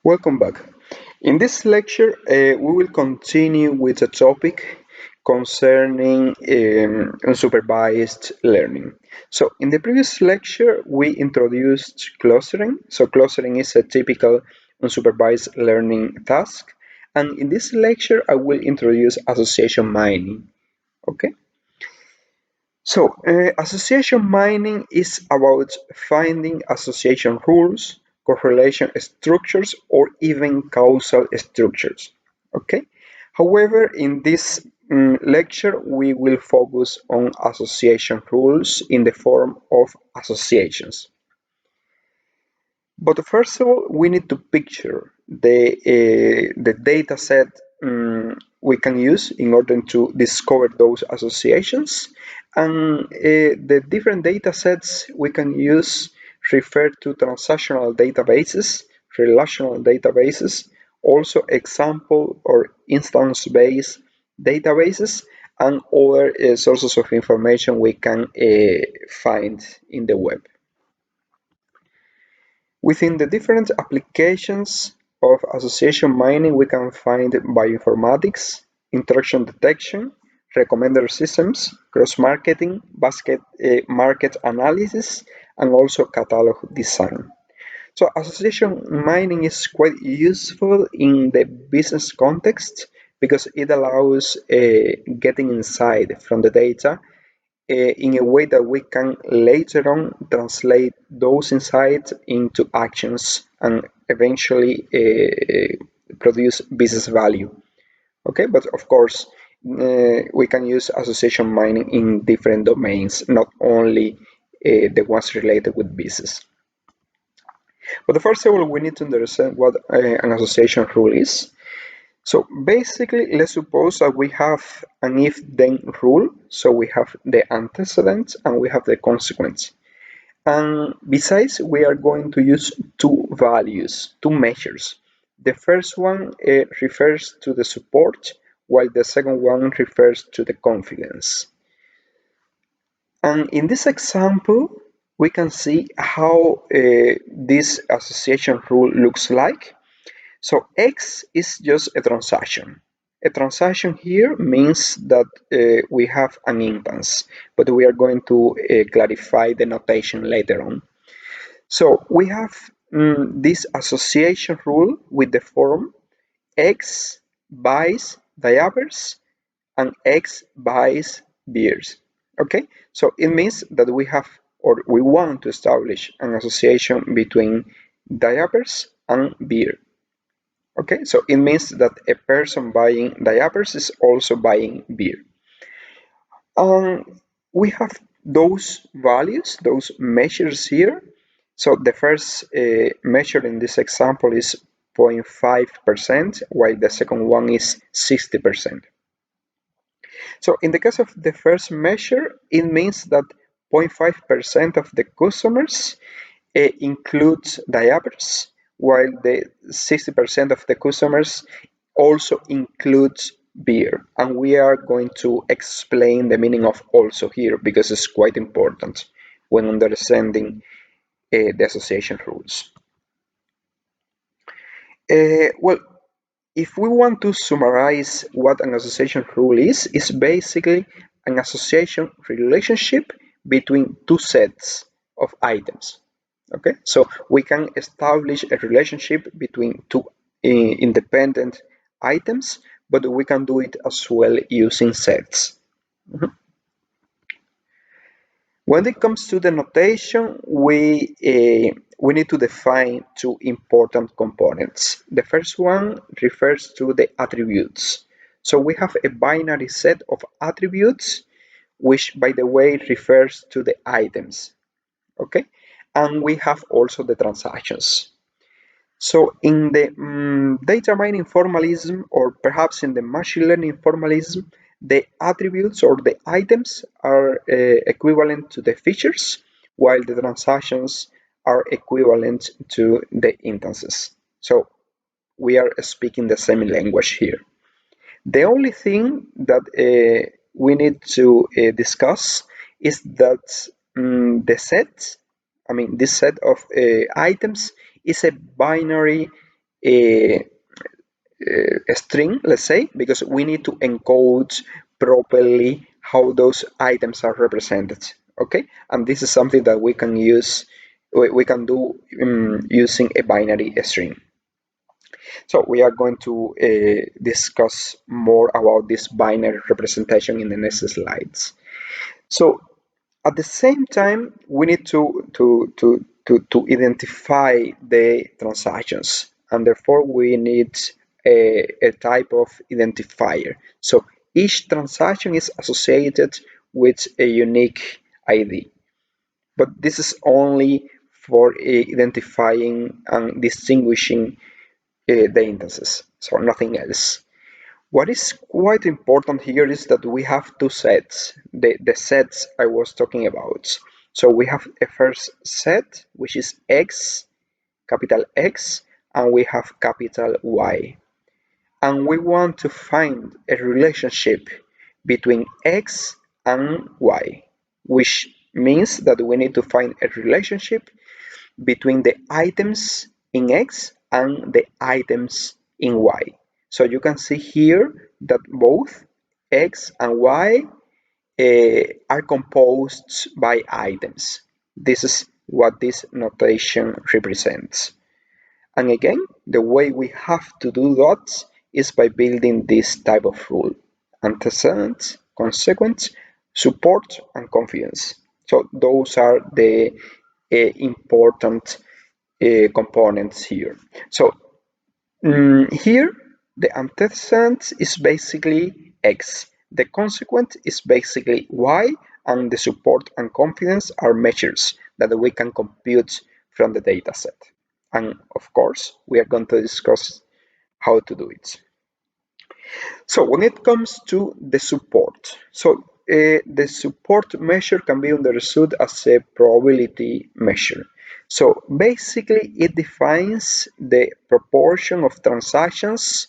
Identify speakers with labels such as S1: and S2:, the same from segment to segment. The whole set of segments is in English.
S1: Welcome back. In this lecture, we will continue with a topic concerning unsupervised learning. So, in the previous lecture, we introduced clustering. So, clustering is a typical unsupervised learning task. And in this lecture, I will introduce association mining. Okay. So, association mining is about finding association rules, correlation structures, or even causal structures. Okay. However, in this lecture, we will focus on association rules in the form of associations. But first of all, we need to picture the data set we can use in order to discover those associations. And the different data sets we can use refer to transactional databases, relational databases, also example or instance-based databases, and other sources of information we can find in the web. Within the different applications of association mining, we can find bioinformatics, interaction detection, recommender systems, cross-marketing, basket market analysis, and also catalog design. So association mining is quite useful in the business context because it allows getting insight from the data in a way that we can later on translate those insights into actions and eventually produce business value. Okay, but of course, we can use association mining in different domains, not only the ones related with business. But first of all, we need to understand what an association rule is. So basically, let's suppose that we have an if-then rule. So we have the antecedent and we have the consequence. And besides, we are going to use two values, two measures. The first one refers to the support, while the second one refers to the confidence. And in this example, we can see how this association rule looks like. So X is just a transaction. A transaction here means that we have an instance, but we are going to clarify the notation later on. So we have this association rule with the form X buys diapers and X buys beers. Okay, so it means that we have or we want to establish an association between diapers and beer. Okay, so it means that a person buying diapers is also buying beer. We have those values, those measures here. So the first measure in this example is 0.5%, while the second one is 60%. So in the case of the first measure, it means that 0.5% of the customers includes diapers, while the 60% of the customers also includes beer. And we are going to explain the meaning of also here because it's quite important when understanding the association rules. Well, if we want to summarize what an association rule is, it's basically an association relationship between two sets of items. Okay, so we can establish a relationship between two independent items, but we can do it as well using sets. When it comes to the notation, we need to define two important components. The first one refers to the attributes. So we have a binary set of attributes, which by the way refers to the items. Okay, and we have also the transactions. So in the data mining formalism, or perhaps in the machine learning formalism, the attributes or the items are equivalent to the features, while the transactions are equivalent to the instances. So we are speaking the same language here. The only thing that we need to discuss is that the set, this set of items is a binary a string, let's say, because we need to encode properly how those items are represented. Okay, and this is something that we can use, we can do using a binary string. So we are going to discuss more about this binary representation in the next slides. So at the same time, we need to identify the transactions, and therefore we need a type of identifier. So each transaction is associated with a unique ID, but this is only for identifying and distinguishing the indices, so nothing else. What is quite important here is that we have two sets, the sets I was talking about. So we have a first set, which is X, capital X, and we have capital Y. And we want to find a relationship between X and Y, which means that we need to find a relationship between the items in X and the items in Y. So you can see here that both X and Y are composed by items. This is what this notation represents. And again, the way we have to do that is by building this type of rule: antecedent, consequent, support, and confidence. So those are the important components here. So here the antecedent is basically X, the consequent is basically Y, and the support and confidence are measures that we can compute from the dataset. And of course, we are going to discuss how to do it. So when it comes to the support, so the support measure can be understood as a probability measure. So basically, it defines the proportion of transactions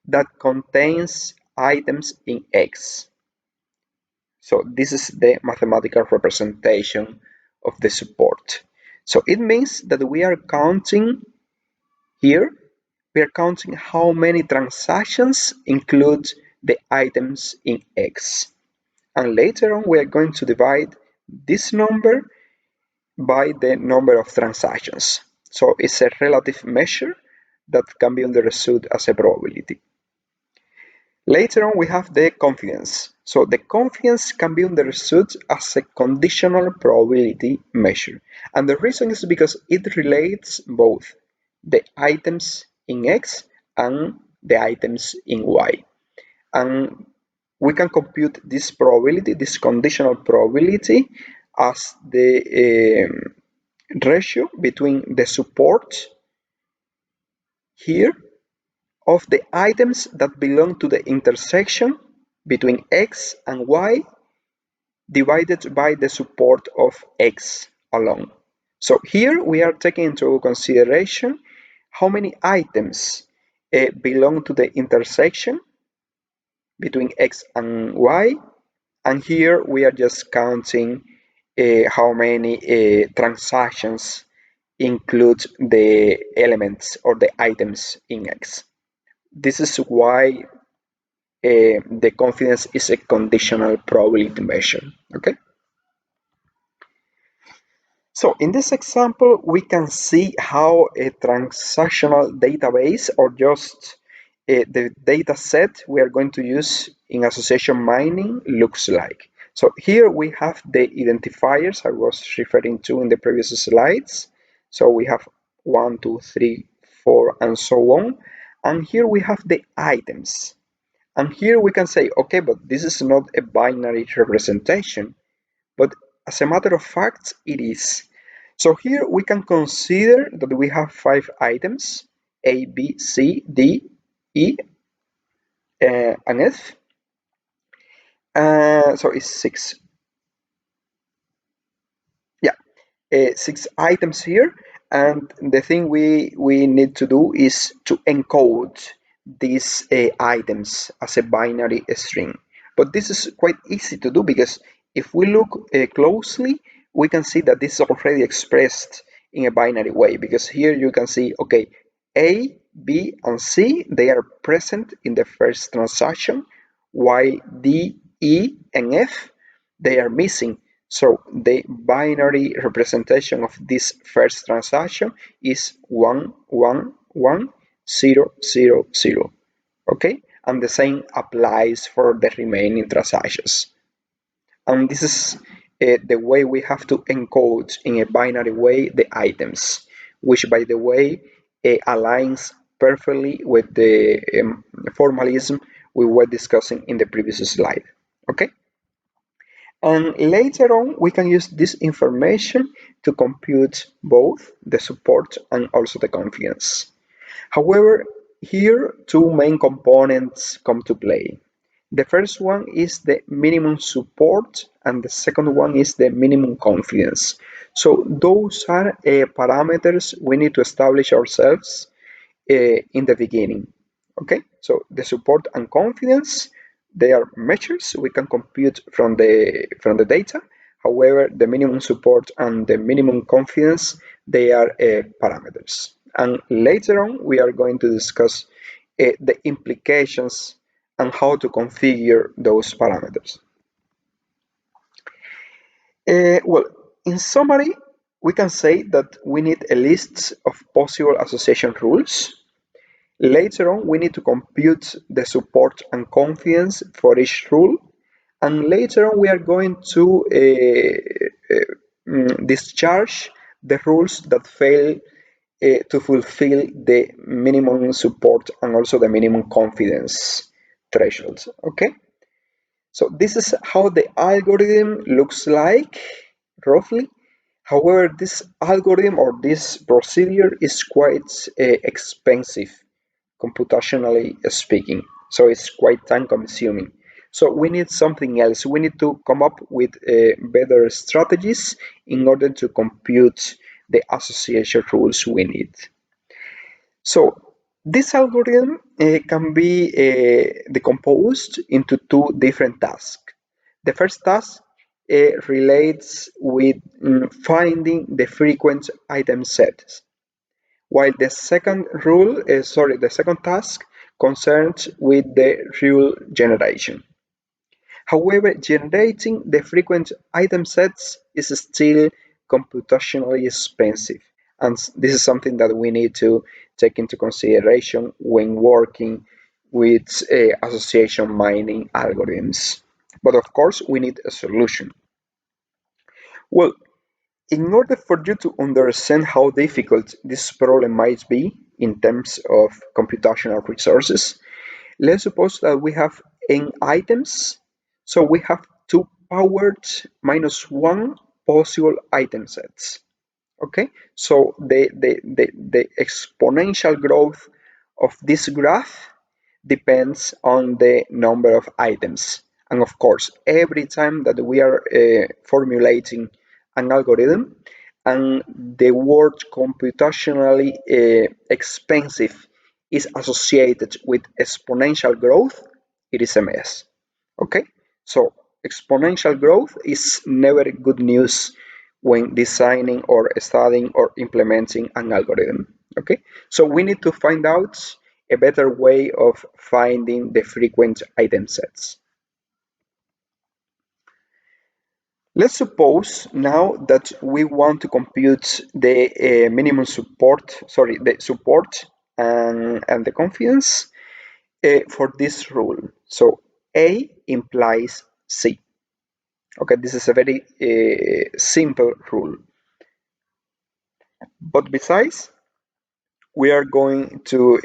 S1: that contains items in X. So this is the mathematical representation of the support. So it means that we are counting here, we are counting how many transactions include the items in X. And later on, we are going to divide this number by the number of transactions. So it's a relative measure that can be understood as a probability. Later on, we have the confidence. So the confidence can be understood as a conditional probability measure. And the reason is because it relates both the items in X and the items in Y. And we can compute this probability, this conditional probability, as the ratio between the support here of the items that belong to the intersection between X and Y divided by the support of X alone. So here we are taking into consideration how many items belong to the intersection between X and Y, and here we are just counting how many transactions include the elements or the items in X. This is why the confidence is a conditional probability measure. Okay. So in this example, we can see how a transactional database, or just the data set we are going to use in association mining, looks like. So here we have the identifiers I was referring to in the previous slides. So we have 1, 2, 3, 4, and so on. And here we have the items. And here we can say, okay, but this is not a binary representation, but as a matter of fact, it is. So here we can consider that we have 5 items, A, B, C, D, E, and F. So it's 6. Yeah, 6 items here. And the thing we need to do is to encode these items as a binary string. But this is quite easy to do, because if we look closely, we can see that this is already expressed in a binary way, because here you can see, okay, A, B, and C, they are present in the first transaction, while D, E, and F, they are missing. So the binary representation of this first transaction is 1, 1, 1, 0, 0, 0. Okay, and the same applies for the remaining transactions. And this is the way we have to encode in a binary way the items, which, by the way, aligns perfectly with the formalism we were discussing in the previous slide. Okay, and later on we can use this information to compute both the support and also the confidence. However, here two main components come to play. The first one is the minimum support, and the second one is the minimum confidence. So those are parameters we need to establish ourselves in the beginning. Okay, so the support and confidence, they are measures we can compute from the data. However, the minimum support and the minimum confidence, they are parameters. And later on, we are going to discuss the implications and how to configure those parameters. Well, in summary, we can say that we need a list of possible association rules. Later on, we need to compute the support and confidence for each rule. And later on, we are going to discharge the rules that fail to fulfill the minimum support and also the minimum confidence thresholds. Okay, so this is how the algorithm looks like roughly. However, this algorithm or this procedure is quite expensive, computationally speaking, so it's quite time consuming. So we need something else. We need to come up with better strategies in order to compute the association rules we need. So this algorithm can be decomposed into two different tasks. The first task relates with finding the frequent item sets, while the second task concerns with the rule generation. However, generating the frequent item sets is still computationally expensive, and this is something that we need to take into consideration when working with association mining algorithms. But of course, we need a solution. Well, in order for you to understand how difficult this problem might be in terms of computational resources, let's suppose that we have n items, so we have 2 powered minus 1 possible item sets. Okay, so the exponential growth of this graph depends on the number of items. And of course, every time that we are formulating an algorithm and the word computationally expensive is associated with exponential growth, it is a mess. Okay, so exponential growth is never good news when designing or studying or implementing an algorithm. Okay, so we need to find out a better way of finding the frequent item sets. Let's suppose now that we want to compute the minimum support, the support and the confidence for this rule. So A implies C. Okay, this is a very simple rule. But besides, we are going to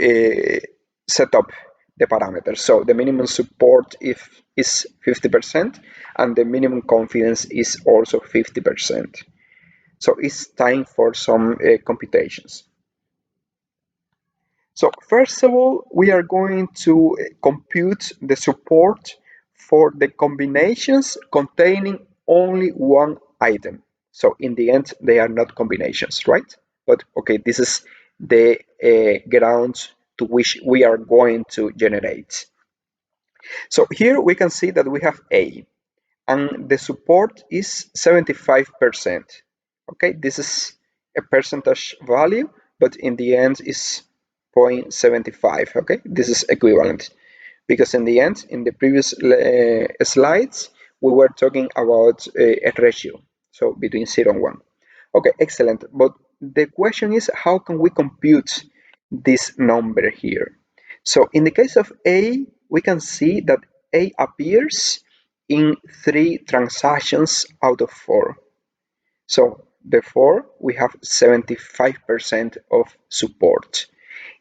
S1: set up the parameters. So the minimum support is 50% and the minimum confidence is also 50%. So it's time for some computations. So first of all, we are going to compute the support for the combinations containing only one item. So in the end, they are not combinations, right? But okay, this is the ground to which we are going to generate. So here we can see that we have A, and the support is 75%. Okay, this is a percentage value, but in the end is 0.75. Okay, this is equivalent, because in the end, in the previous slides, we were talking about a ratio, so between 0 and 1. Okay, excellent. But the question is, how can we compute this number here? So in the case of A, we can see that A appears in 3 transactions out of 4. So therefore, we have 75% of support.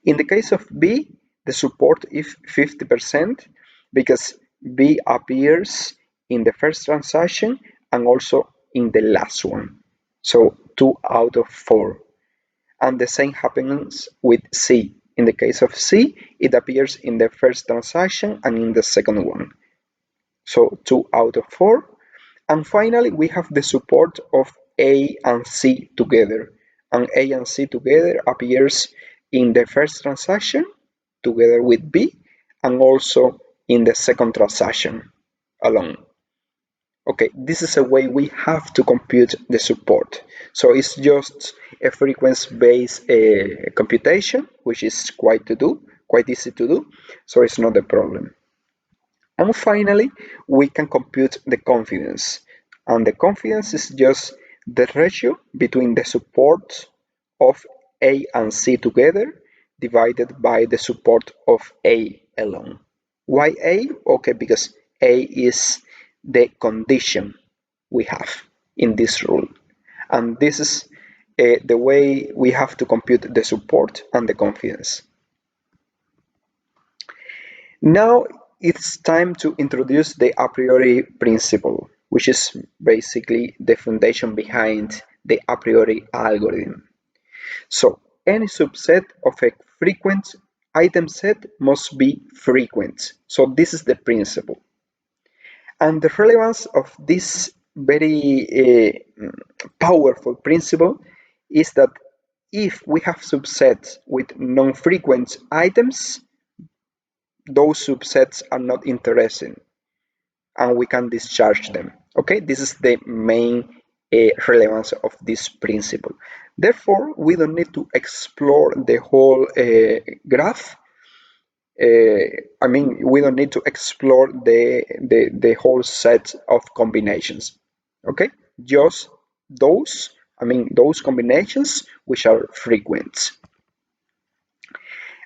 S1: In the case of B, the support is 50% because B appears in the first transaction and also in the last one. So 2 out of 4. And the same happens with C. In the case of C, it appears in the first transaction and in the second one. So 2 out of 4. And finally, we have the support of A and C together. And A and C together appears in the first transaction together with B and also in the second transaction alone. Okay, this is a way we have to compute the support. So it's just a frequency-based computation, which is quite easy to do, so it's not a problem. And finally, we can compute the confidence. And the confidence is just the ratio between the support of A and C together divided by the support of A alone. Why A? Okay, because A is the condition we have in this rule. And this is the way we have to compute the support and the confidence. Now it's time to introduce the a priori principle, which is basically the foundation behind the a priori algorithm. So any subset of a frequent item set must be frequent. So this is the principle. And the relevance of this very powerful principle is that if we have subsets with non-frequent items, those subsets are not interesting and we can discharge them. Okay, this is the main relevance of this principle. Therefore, we don't need to explore the whole graph. We don't need to explore the whole set of combinations. Okay, just those combinations which are frequent.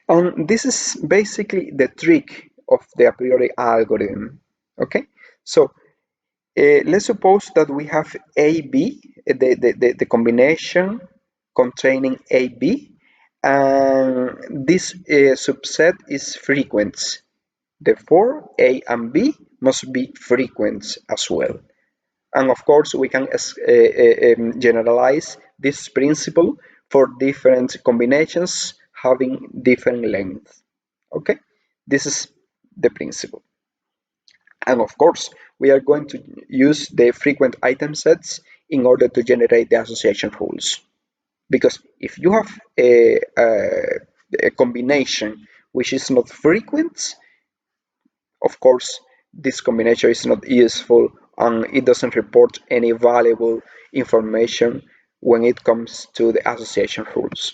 S1: And this is basically the trick of the a priori algorithm. Okay, so let's suppose that we have AB, the combination containing AB, and this subset is frequent. Therefore, A and B must be frequent as well. And of course, we can generalize this principle for different combinations having different lengths. Okay, this is the principle. And of course, we are going to use the frequent item sets in order to generate the association rules. Because if you have a combination which is not frequent, of course, this combination is not useful and it doesn't report any valuable information when it comes to the association rules.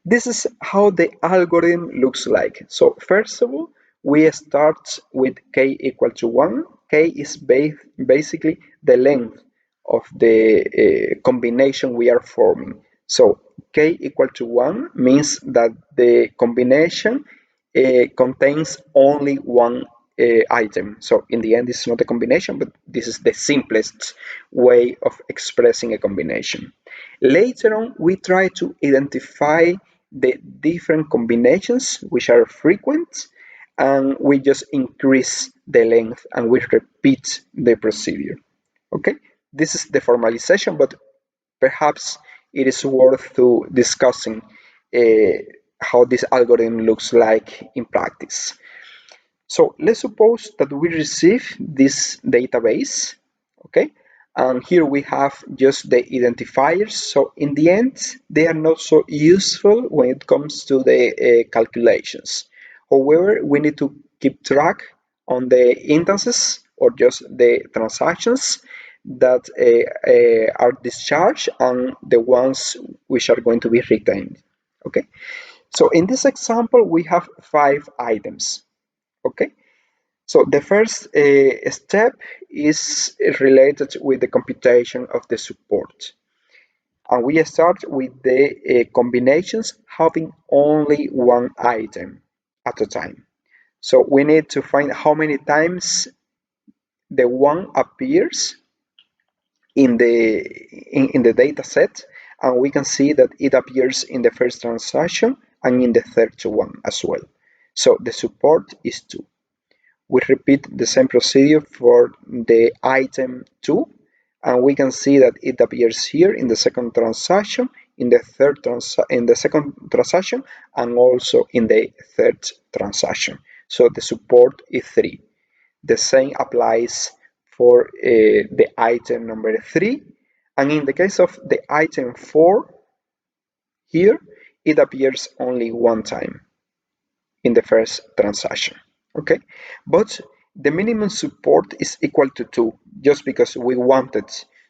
S1: This is how the algorithm looks like. So first of all, we start with k equal to 1. K is basically the length of the combination we are forming. So k equal to 1 means that the combination contains only one item. So in the end, it's not a combination, but this is the simplest way of expressing a combination. Later on, we try to identify the different combinations which are frequent, and we just increase the length and we repeat the procedure. Okay, this is the formalization, but perhaps it is worth to discussing how this algorithm looks like in practice. So let's suppose that we receive this database, okay, and here we have just the identifiers. So in the end, they are not so useful when it comes to the calculations. However, we need to keep track on the instances or just the transactions that are discharged and the ones which are going to be retained. Okay, so in this example we have 5 items. Okay, so the first step is related with the computation of the support, and we start with the combinations having only one item at a time. So we need to find how many times the one appears in the data set, and we can see that it appears in the first transaction and in the third one as well. So the support is 2. We repeat the same procedure for the item 2, and we can see that it appears here in the second transaction, in the second transaction, and also in the third transaction. So the support is 3. The same applies for the item number 3, and in the case of the item 4 here, it appears only one time in the first transaction. Okay, but the minimum support is equal to 2 just because we wanted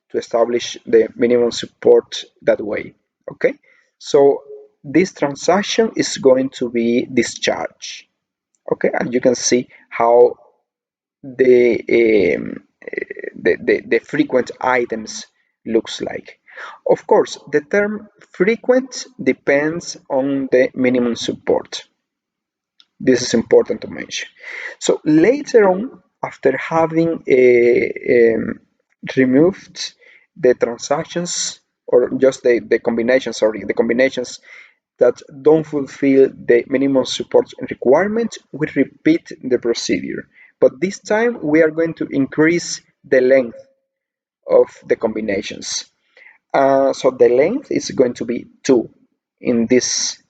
S1: to establish the minimum support that way. Okay, so this transaction is going to be discharged. Okay, and you can see how the frequent items looks like. Of course, the term frequent depends on the minimum support. This is important to mention. So later on, after having removed the transactions, or just the combinations, sorry, the combinations that don't fulfill the minimum support requirement, we repeat the procedure. But this time we are going to increase the length of the combinations. So the length is going to be 2 in this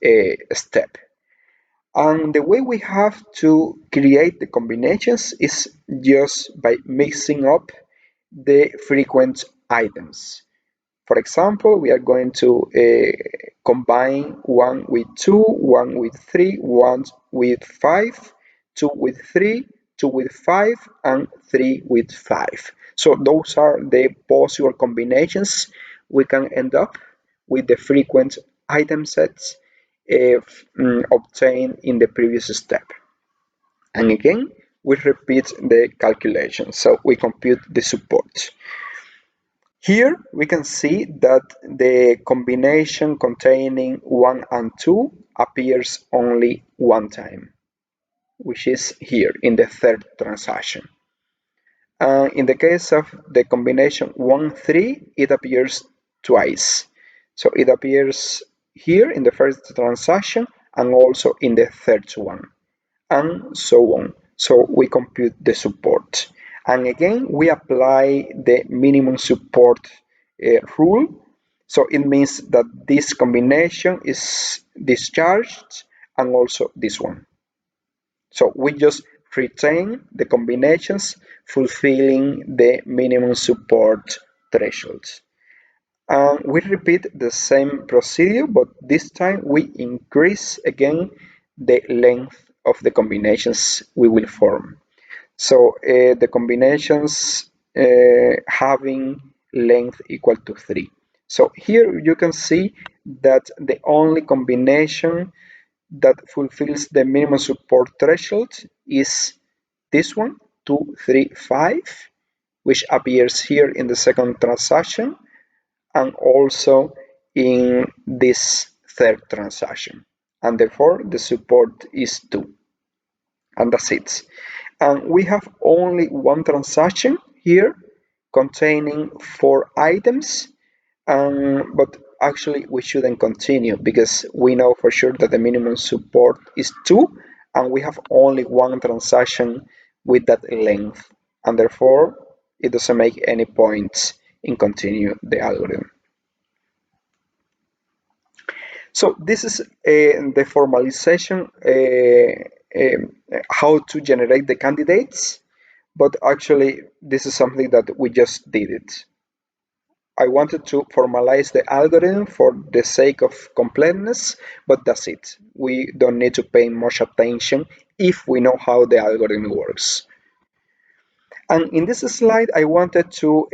S1: step. And the way we have to create the combinations is just by mixing up the frequent items. For example, we are going to combine 1 with 2, 1 with 3, 1 with 5, 2 with 3, 2 with 5, and 3 with 5. So those are the possible combinations we can end up with the frequent item sets obtained in the previous step. And again, we repeat the calculation. So we compute the support. Here we can see that the combination containing 1 and 2 appears only one time, which is here in the third transaction. In the case of the combination 1, 3, it appears twice. So it appears here in the first transaction and also in the third one, and so on. So we compute the support. And again, we apply the minimum support rule. So it means that this combination is discharged and also this one. So we just retain the combinations fulfilling the minimum support thresholds. And we repeat the same procedure, but this time we increase again the length of the combinations we will form. So the combinations having length equal to 3. So here you can see that the only combination that fulfills the minimum support threshold is this one, 2, 3, 5, which appears here in the second transaction and also in this third transaction. And therefore the support is 2. And that's it. And we have only one transaction here containing 4 items, but actually we shouldn't continue because we know for sure that the minimum support is 2 and we have only one transaction with that length, and therefore it doesn't make any point in continue the algorithm. So this is the formalization, how to generate the candidates, but actually this is something that we just did it. I wanted to formalize the algorithm for the sake of completeness, but that's it. We don't need to pay much attention if we know how the algorithm works. And in this slide, I wanted to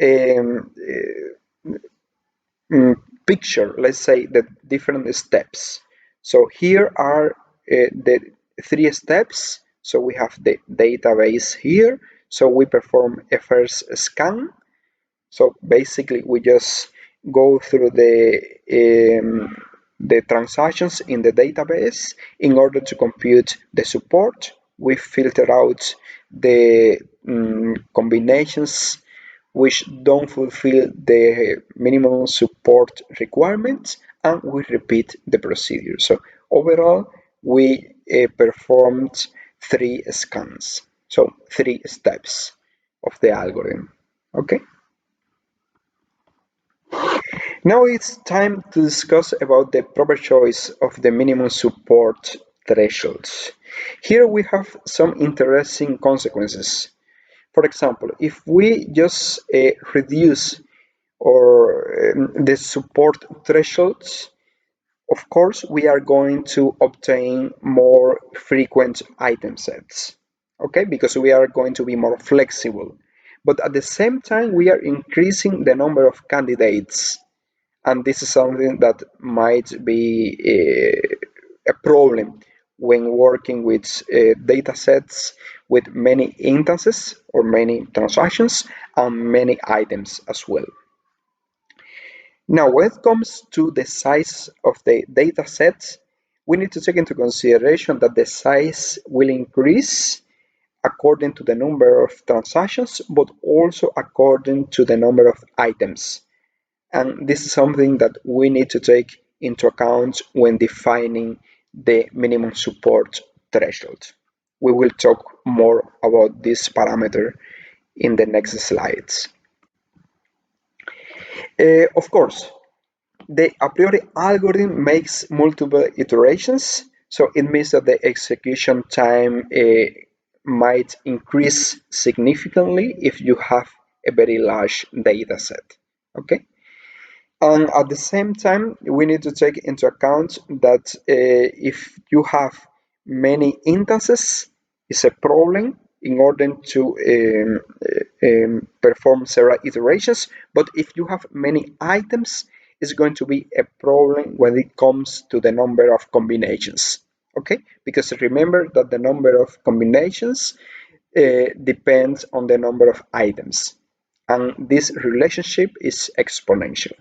S1: picture, let's say, the different steps. So here are the 3 steps. So we have the database here. So we perform a first scan. So basically we just go through the transactions in the database in order to compute the support. We filter out the combinations which don't fulfill the minimum support requirements, and we repeat the procedure. So overall, we performed 3 scans, so 3 steps of the algorithm. Okay. Now it's time to discuss about the proper choice of the minimum support thresholds. Here we have some interesting consequences. For example, if we just reduce the support thresholds, of course, we are going to obtain more frequent item sets, okay? Because we are going to be more flexible. But at the same time, we are increasing the number of candidates, and this is something that might be a problem when working with data sets with many instances or many transactions and many items as well. Now, when it comes to the size of the data sets, we need to take into consideration that the size will increase according to the number of transactions, but also according to the number of items. And this is something that we need to take into account when defining the minimum support threshold. We will talk more about this parameter in the next slides. Of course, the a priori algorithm makes multiple iterations, so it means that the execution time might increase significantly if you have a very large data set. Okay? And at the same time, we need to take into account that if you have many instances, it's a problem in order to perform several iterations. But if you have many items, it's going to be a problem when it comes to the number of combinations. Okay, because remember that the number of combinations depends on the number of items, and this relationship is exponential,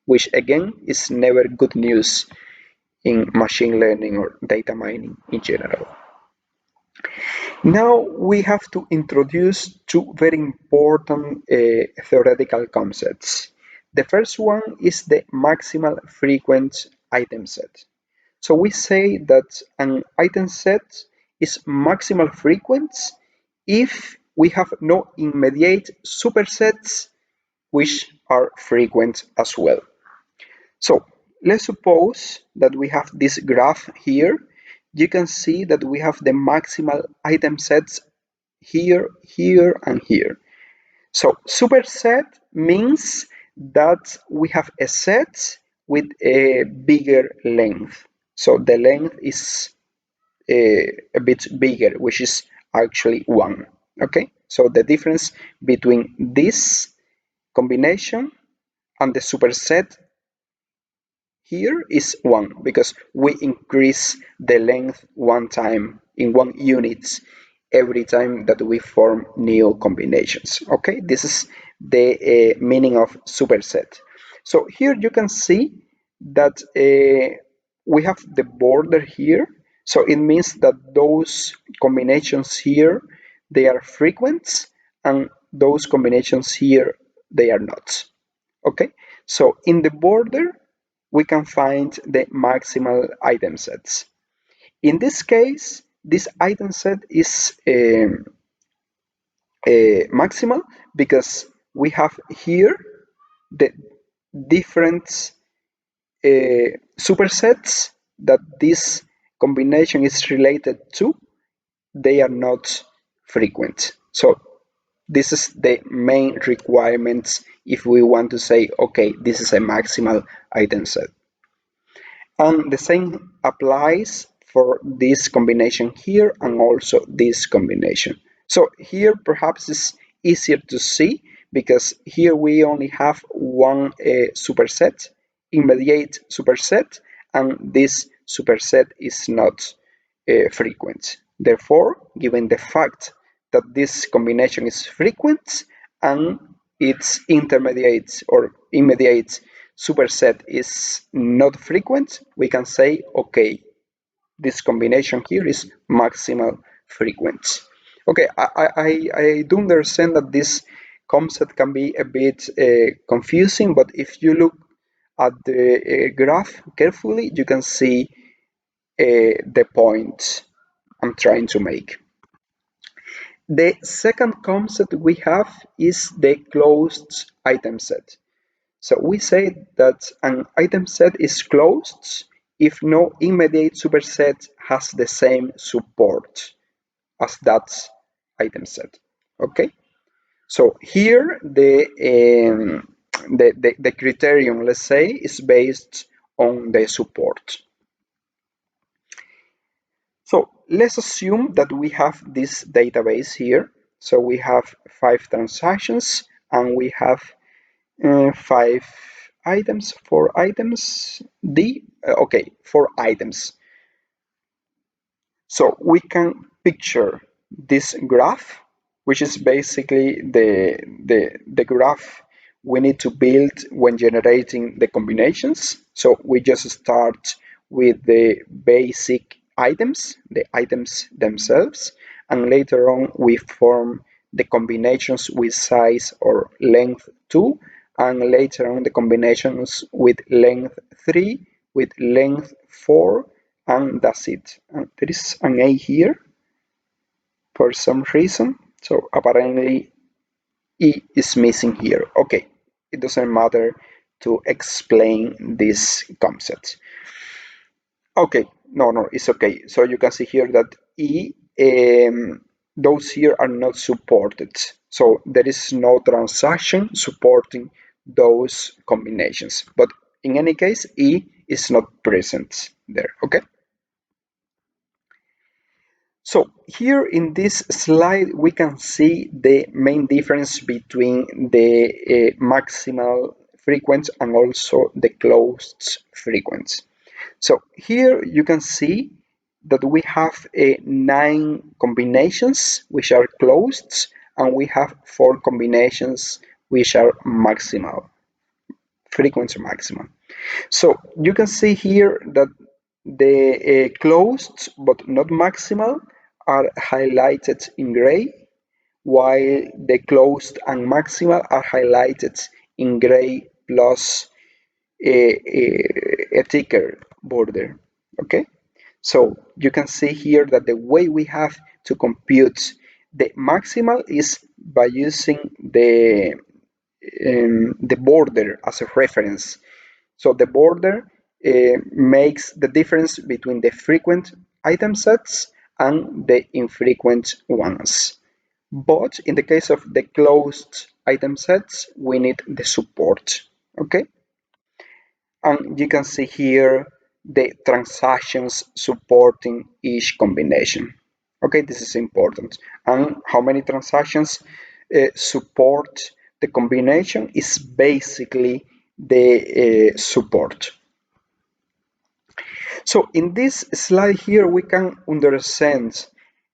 S1: which again is never good news in machine learning or data mining in general. Now we have to introduce two very important theoretical concepts. The first one is the maximal frequent item set. So we say that an item set is maximal frequent if we have no immediate supersets which are frequent as well. So let's suppose that we have this graph here. You can see that we have the maximal item sets here, here, and here. So superset means that we have a set with a bigger length. So the length is a bit bigger, which is actually 1. Okay, so the difference between this combination and the superset here is 1 because we increase the length 1 time in 1 unit every time that we form new combinations. Okay, this is the meaning of superset. So here you can see that we have the border here. So it means that those combinations here, they are frequent, and those combinations here, they are not. Okay, so in the border, we can find the maximal item sets. In this case, this item set is maximal because we have here the different supersets that this combination is related to. They are not frequent. So this is the main requirements if we want to say, okay, this is a maximal item set. And the same applies for this combination here and also this combination. So here perhaps it's easier to see because here we only have one superset, immediate superset, and this superset is not frequent. Therefore, given the fact that this combination is frequent and its intermediate or immediate superset is not frequent, we can say, okay, this combination here is maximal frequent. Okay, I do understand that this concept can be a bit confusing, but if you look at the graph carefully, you can see the point I'm trying to make. The second concept we have is the closed item set. So we say that an item set is closed if no immediate superset has the same support as that item set. Okay, so here the criterion, let's say, is based on the support. So let's assume that we have this database here. So we have 5 transactions and we have 5 items, 4 items, okay, 4 items. So we can picture this graph, which is basically the graph we need to build when generating the combinations. So we just start with the basic items, the items themselves, and later on we form the combinations with size or length 2, and later on the combinations with length 3, with length 4, and that's it. And there is an A here for some reason, so apparently E is missing here. Okay, it doesn't matter to explain this concept. Okay, no, it's okay. So you can see here that E, those here are not supported. So there is no transaction supporting those combinations. But in any case, E is not present there, okay? So here in this slide, we can see the main difference between the maximal frequency and also the closed frequency. So here you can see that we have 9 combinations which are closed, and we have 4 combinations which are maximal, frequency maximal. So you can see here that the closed but not maximal are highlighted in gray, while the closed and maximal are highlighted in gray plus a thicker border. Okay, so you can see here that the way we have to compute the maximal is by using the border as a reference. So the border makes the difference between the frequent item sets and the infrequent ones. But in the case of the closed item sets, we need the support. Okay, and you can see here the transactions supporting each combination. Okay, this is important. And how many transactions support the combination is basically the support. So in this slide here, we can understand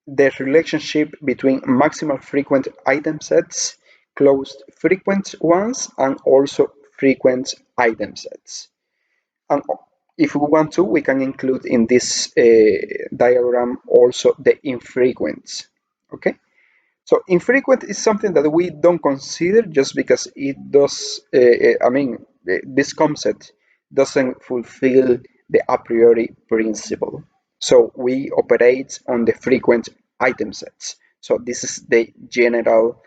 S1: the relationship between maximal frequent item sets, closed frequent ones, and also frequent item sets. And if we want to, we can include in this diagram also the infrequent. Okay, so infrequent is something that we don't consider just because it does, this concept doesn't fulfill the a priori principle. So we operate on the frequent item sets. So this is the general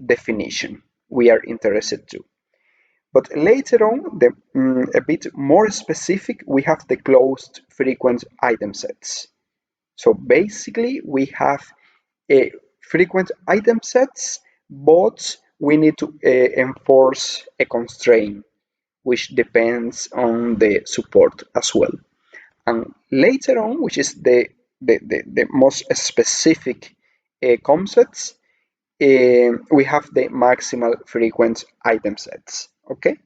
S1: definition we are interested to. But later on, a bit more specific, we have the closed frequent item sets. So basically, we have a frequent item sets, but we need to enforce a constraint, which depends on the support as well. And later on, which is the most specific concepts, we have the maximal frequent item sets, okay,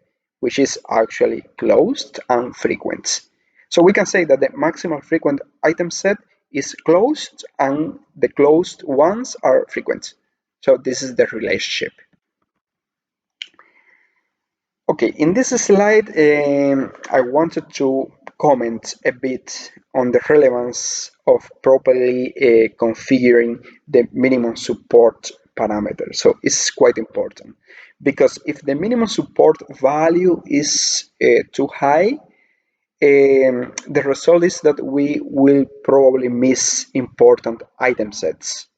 S1: which is actually closed and frequent. So we can say that the maximal frequent item set is closed and the closed ones are frequent. So this is the relationship. Okay, in this slide, I wanted to comment a bit on the relevance of properly configuring the minimum support parameter. So it's quite important because if the minimum support value is too high, the result is that we will probably miss important item sets.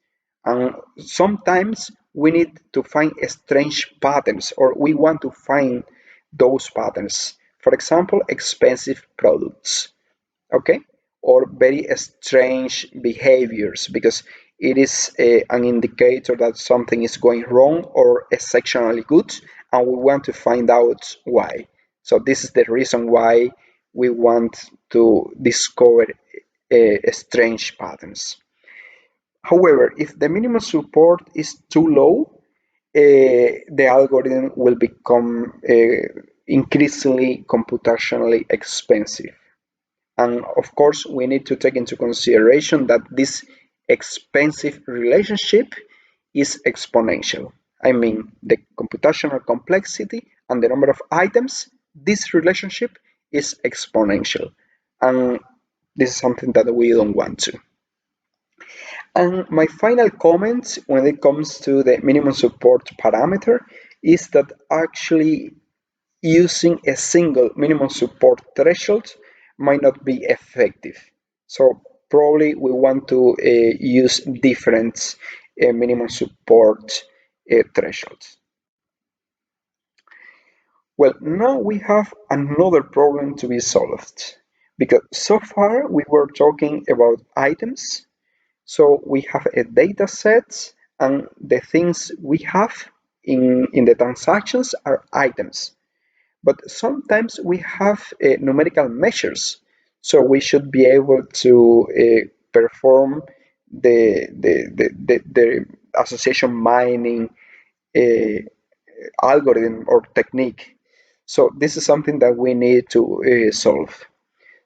S1: And sometimes we need to find strange patterns, or we want to find those patterns. For example, expensive products, okay? Or very strange behaviors, because it is an indicator that something is going wrong or exceptionally good, and we want to find out why. So this is the reason why we want to discover strange patterns. However, if the minimum support is too low, the algorithm will become increasingly computationally expensive. And of course, we need to take into consideration that this expensive relationship is exponential. I mean, the computational complexity and the number of items, this relationship is exponential. And this is something that we don't want to. And my final comment when it comes to the minimum support parameter is that actually using a single minimum support threshold might not be effective. So probably we want to use different minimum support thresholds. Well, now we have another problem to be solved because so far we were talking about items. So we have a data set and the things we have in the transactions are items. But sometimes we have numerical measures. So we should be able to perform the association mining uh, algorithm or technique. So this is something that we need to solve.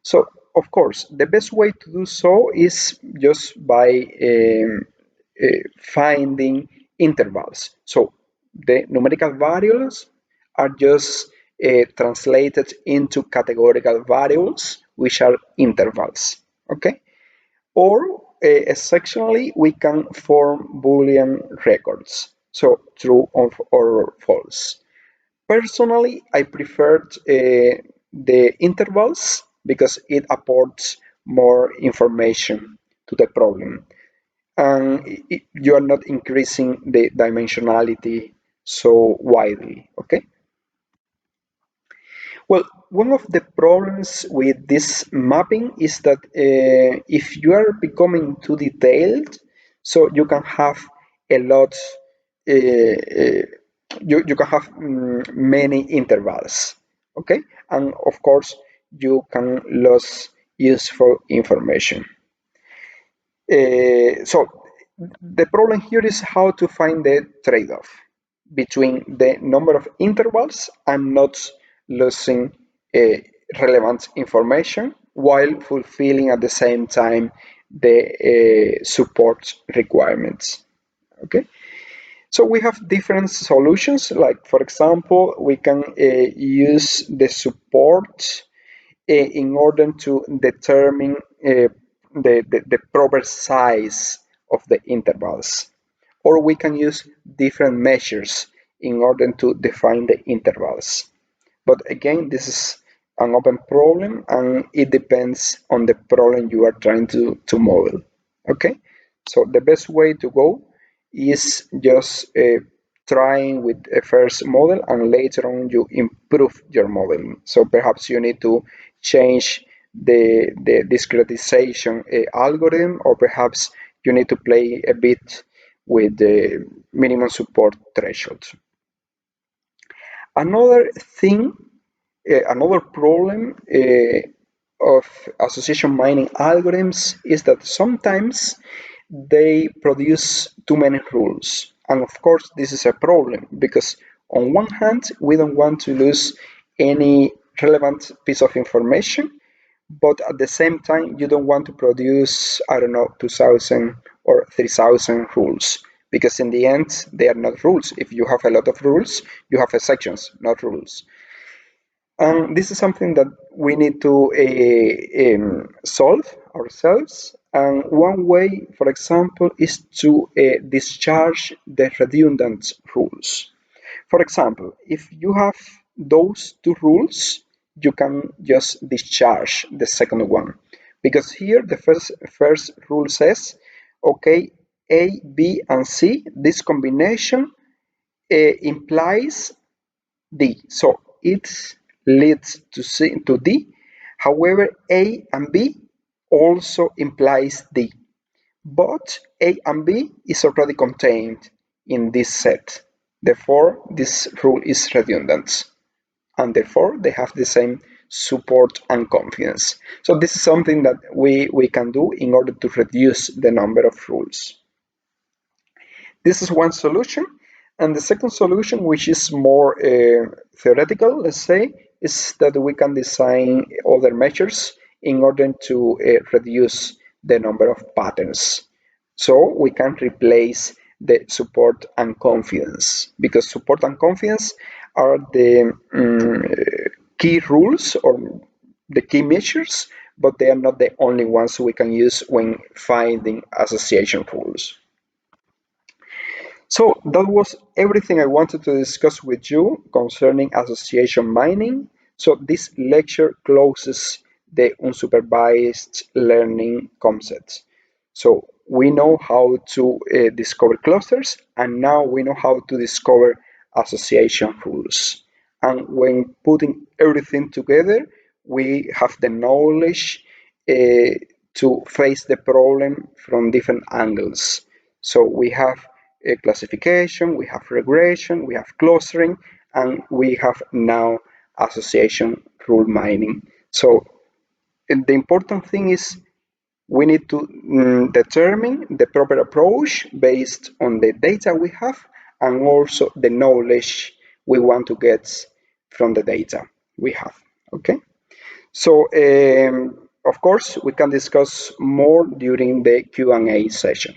S1: So, of course, the best way to do so is just by finding intervals. So, the numerical variables are just translated into categorical variables, which are intervals. Okay? Or sectionally, we can form Boolean records. So, true or false. Personally, I preferred the intervals because it apports more information to the problem. And you are not increasing the dimensionality so widely, okay? Well, one of the problems with this mapping is that if you are becoming too detailed, so you can have a lot, you can have many intervals, okay? And of course, you can lose useful information. So the problem here is how to find the trade-off between the number of intervals and not losing relevant information while fulfilling at the same time the support requirements. Okay, so we have different solutions. Like for example, we can use the support in order to determine the proper size of the intervals. Or we can use different measures in order to define the intervals. But again, this is an open problem and it depends on the problem you are trying to model. Okay, so the best way to go is just trying with a first model and later on you improve your modeling. So perhaps you need to change the discretization algorithm, or perhaps you need to play a bit with the minimum support threshold. Another thing, another problem of association mining algorithms is that sometimes they produce too many rules. And of course, this is a problem because on one hand, we don't want to lose any relevant piece of information, but at the same time you don't want to produce, I don't know, 2000 or 3000 rules, because in the end they are not rules. If you have a lot of rules, you have sections, not rules. And this is something that we need to solve ourselves. And one way, for example, is to discharge the redundant rules. For example, if you have those two rules, you can just discharge the second one. Because here the first rule says, okay, A, B, and C, this combination implies D. So it leads to C to D. However, A and B also implies D. But A and B is already contained in this set. Therefore, this rule is redundant. And therefore, they have the same support and confidence. So this is something that we can do in order to reduce the number of rules. This is one solution. And the second solution, which is more theoretical, let's say, is that we can design other measures in order to reduce the number of patterns. So we can replace the support and confidence, because support and confidence are the key rules or the key measures, but they are not the only ones we can use when finding association rules. So that was everything I wanted to discuss with you concerning association mining. So this lecture closes the unsupervised learning concepts. So we know how to discover clusters, and now we know how to discover association rules. And when putting everything together, we have the knowledge to face the problem from different angles. So we have a classification, we have regression, we have clustering, and we have now association rule mining. So the important thing is we need to determine the proper approach based on the data we have and also the knowledge we want to get from the data we have. Okay, so of course we can discuss more during the Q&A session.